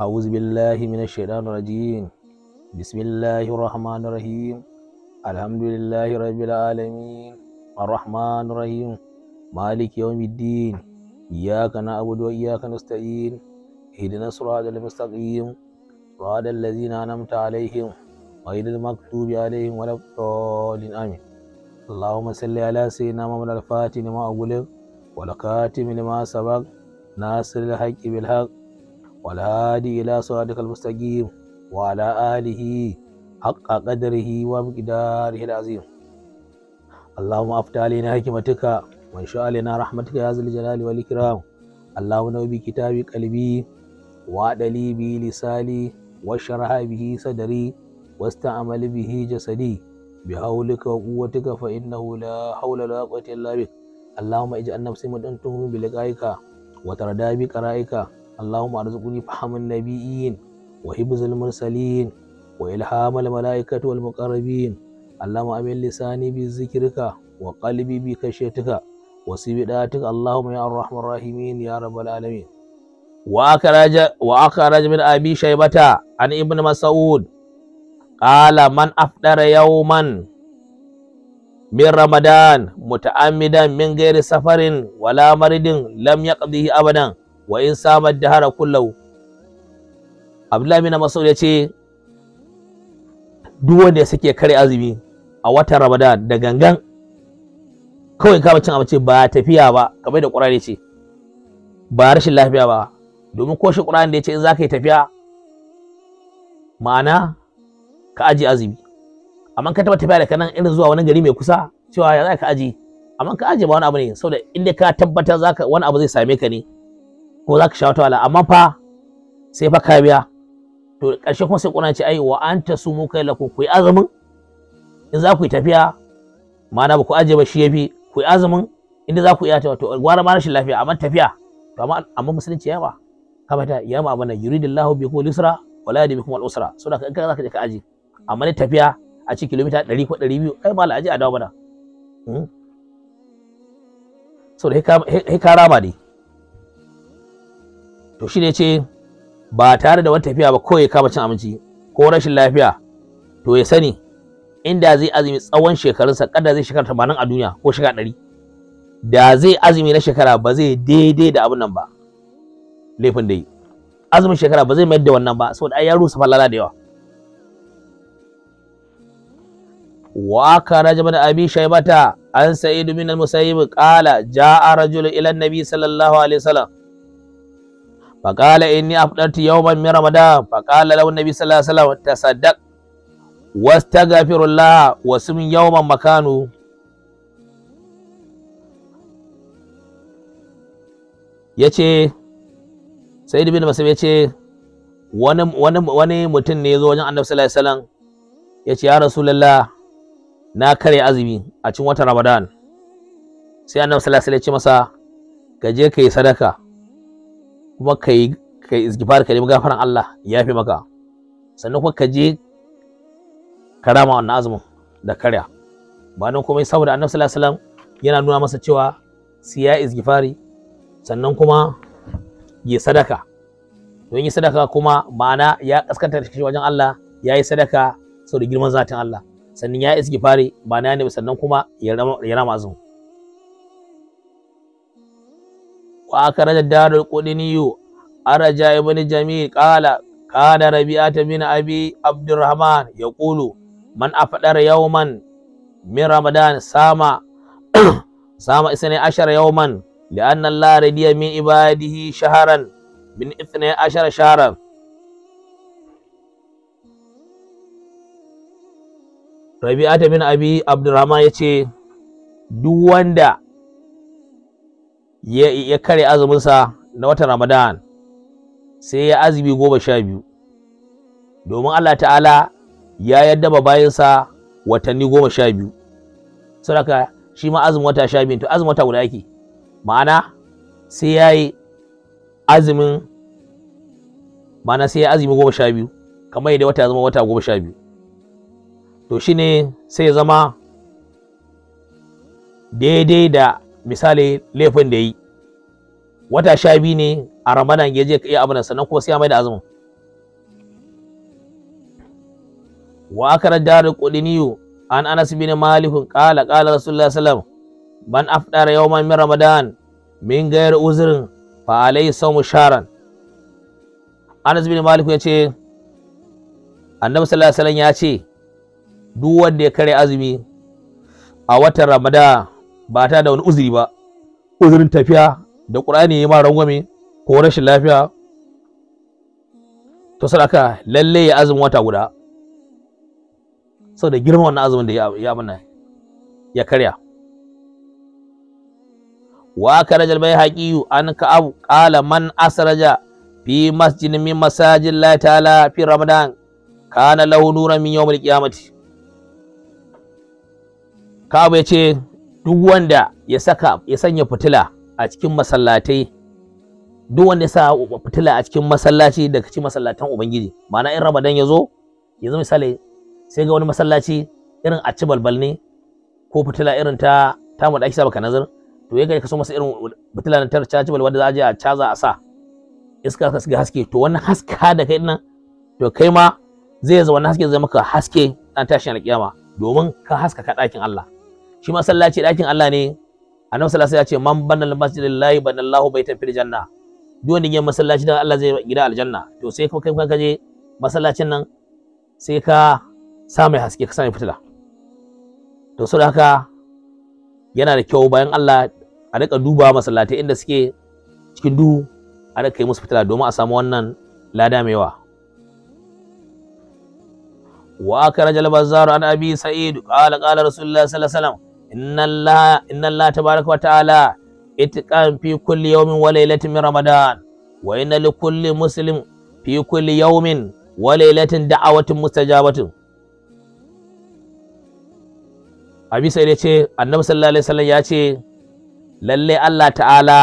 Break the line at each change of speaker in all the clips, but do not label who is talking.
أعوذ بالله من الشيطان الرجيم. بسم الله الرحمن الرحيم. الحمد لله رب العالمين الرحمن الرحيم مالك يوم الدين. إياك نعبد وإياك نستعين. اهدنا الصراط المستقيم صراط الذين أنعمت عليهم غير المغضوب عليهم ولا الضالين آمين. اللهم صل على سيدنا محمد الفاتح لما أغلق والخاتم لما سبق ناصر الحق بالحق والهادي إلى صراطك المستقيم وعلى آله حق قدره ومقداره العظيم. اللهم افتح علينا حكمتك وانشأ علينا رحمتك يا ذا الجلال والإكرام. اللهم نور بكتابي قلبي وأدلي به لساني واشرح به صدري واستعمل به جسدي بحولك وقوتك فإنه لا حول ولا قوة إلا بك. اللهم اجعل نفسي مدنته بلقائك وتردى بقرائك. اللهم ارزقني فهم النبيين وحفظ المرسلين وإلهام الملائكة والمقربين. اللهم أمن لساني بذكرك وقلبي بخشيتك وسبداتك اللهم يا الرحمن الراحمين يا رب العالمين. وأخرج من أبي شيبة عن ابن مسعود قال من أفطر يوما من رمضان متعمدا من غير سفر ولا مرض لم يقضيه أبدا وإن صام الدهر كله. Abdullahi bin Mas'ud ya ce duk wanda ya sake kare azumi a watan Ramadan da gangan kawai ka cin abinci ba tafiya ba kamar da Qur'ani ce ba rashin lafiya ba, domin ko shi Qur'ani da ya ce in za ka yi tafiya ma'ana ka aji azumi, amma ka taba tafiya da kanan irin zuwa wani gari mai kusa cewa ya za ka aji, amma ka aji ba wani abu ne saboda inda ka tabbatar wani abu zai same ka ne ko za ka sha wata wala, amma fa sai fa ka biya. To ƙarshe kuma sai Qur'ani ce ai wa anta sumu kai lakum, ku yi azumin in za ku yi tafiya ma'ana ba ku aje ba shi yafi, ku yi azumin inda za ku iya ta, to gwara ma rashin lafiya amma tafiya to amma musulunci ya ba kamata ya ma abana yuridillahu bikum al-yusra wa la yuridu bikum al-usra, saboda in ka za ka je ka aje, amma ne tafiya a cikin kilomita 100 ko 200 ai mala aje a dawo bana saboda he ka rama ne. To shi ne ce ba tare da wani tafiya ba kawai kama cin abinci ko rashin lafiya, to ya sani inda zai azumi tsawon shekarunsa kada zai shekara 80 a duniya ko shekara 100, da zai azumi na shekara ba zai daidai da abin nan ba laifin da yi. Azumin shekara ba zai mayar da wannan ba saboda ai ya rusa falala da yawa. Wa kana min abi shaybata an sa'id bin al-musayyib qala jaa rajulun ila an-nabi sallallahu alaihi wasallam فقال إني أفطرت يوما من رمضان فقال له النبي صلى الله عليه وسلم تصدق واستغفر الله وصم يوما مكانه. yace Sayyid bin Mas'ud yace wani mutum ne yazo wajen Annabi sallallahu alaihi wasallam yace ya Rasulullah na kare azumi a cikin watan Ramadan. Sai Annabi sallallahu alaihi wasallam ya ce masa ka je kai sadaka kuma kai istighfar ka nemi gafaran Allah ya fi maka, sannan kuma ka je karama wannan azumin da karya ba nan kuma saboda Annabi sallallahu alaihi wasallam yana nuna masa cewa sai ya istighfari sannan kuma ya sadaka. Don yi sadaka kuma ma'ana ya kaskanta da shi wajen Allah, ya yi sadaka saboda girman zatin Allah, sannan ya istighfari ma'ana ne sannan kuma ya rama azumin. وأخرج الدار القطني أرجى ابن جميل قال كان ربيعة بن أبي عبد الرحمن يقول من أفطر يوما من رمضان صام 12 يوما لأن الله رضي من عباده شهرا من 12 شهرا. ربيعة بن أبي عبد الرحمن يقول duk wanda ya kare azuminsa na watan Ramadan sai ya azumi 12, domin Allah ta'ala ya yaddaba bayansa watanni 12, saboda shi ma azumin wata 12 to azumin wata guda yake, ma'ana sai ya yi azumin sai ya azumi 12 kamar yadda wata zama wata 12, to shine sai ya zama daidai da misali laifin da yi wata 12 ne a Ramadan ya je iya abin sannan kuma sai ya mai da azumin wa akara Daraqutni an Anas bin Malik qala qala Rasulullah sallallahu alaihi wasallam man afdara yawman min Ramadan min ghairi uzrin fa alayhi sawmu shahran. Anas bin Malik ya ce Annabi sallallahu alaihi wasallam ya ce duk wanda ya kare azumi a watan Ramadan ba ta da wani uzuri ba, uzurin tafiya da Qur'ani ya ma rangwame ko rashin lafiya, to sadaka lalle ya azumin wata guda saboda girman wannan azumin da ya mana ya karya. Wa karajal Baihaqi an Ka'ab qala man asraja fi masjidin min masajid Allah ta'ala fi Ramadan kana lahu nuran min yawmil qiyamati. Ka'ab ya ce duk wanda ya sanya fitila a cikin masallatai, duk wanda ya sa fitila a cikin masallaci daga cikin masallatan Ubangiji, ma'ana in Ramadan ya zo misali sai ga wani masallaci irin a ci balbal ne ko fitila irin ta mu da ake saba kanazir, to ya ga ka so masa irin fitila na ta ci balbal da za a je a caza a sa iska ka shiga haske, to wannan haska da kai nan to kai ma zai zama wannan haske zai maka haske dan tashin alƙiyama domin ka haskaka ɗakin Allah. Shi masallaci ɗakin Allah ne. Annabi sallallahu alaihi wasallam ya ce man banal masjida lillahi banallahu baitan fil janna. Duk wanda ya masallaci dan Allah zai gida aljanna. To sai kai ka je masallacin nan sai ka sa mai haske, ka sa mai fitila. To saboda haka yana da kyau bayan Allah a rika duba masallatai inda suke cikin duhu, a rika yi musu fitila domin a samu wannan lada mai yawa. Wa akhraj al-Bazzar an Abi Sa'id qala qala Rasulullah sallallahu alaihi wasallam inna Allah tabaraka wa ta'ala itqan fi kulli yawmin wa laylatin min Ramadan wa inna li kulli muslim fi kulli yawmin wa laylatin da'awatin mustajabatun. Abi Sa'id ya ce Annabi sallallahu alaihi wasallam ya ce lalle Allah ta'ala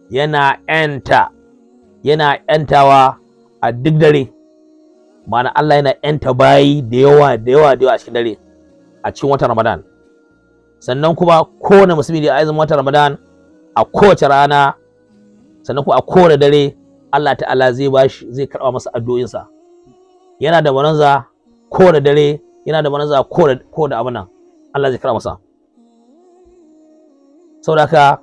yana yantawa a duk dare, ma'ana Allah yana yanta bayi da yawa a cikin dare a cikin watan Ramadan. Sannan kuma kowane musulmi da azumin watan Ramadan a kowace rana, sannan kuma a kowane dare Allah ta'ala zai karɓa masa addu'o'insa. Yana da bonanza kowane dare, yana da bonanza kowane abin nan Allah zai karɓa masa. Saboda haka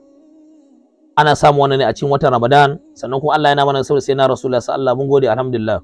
ana samun wannan ne a cikin watan Ramadan, sannan kuma Allah yana mana saboda sai na Rasulullah sallallahu alaihi wasallam, mun gode alhamdulillah.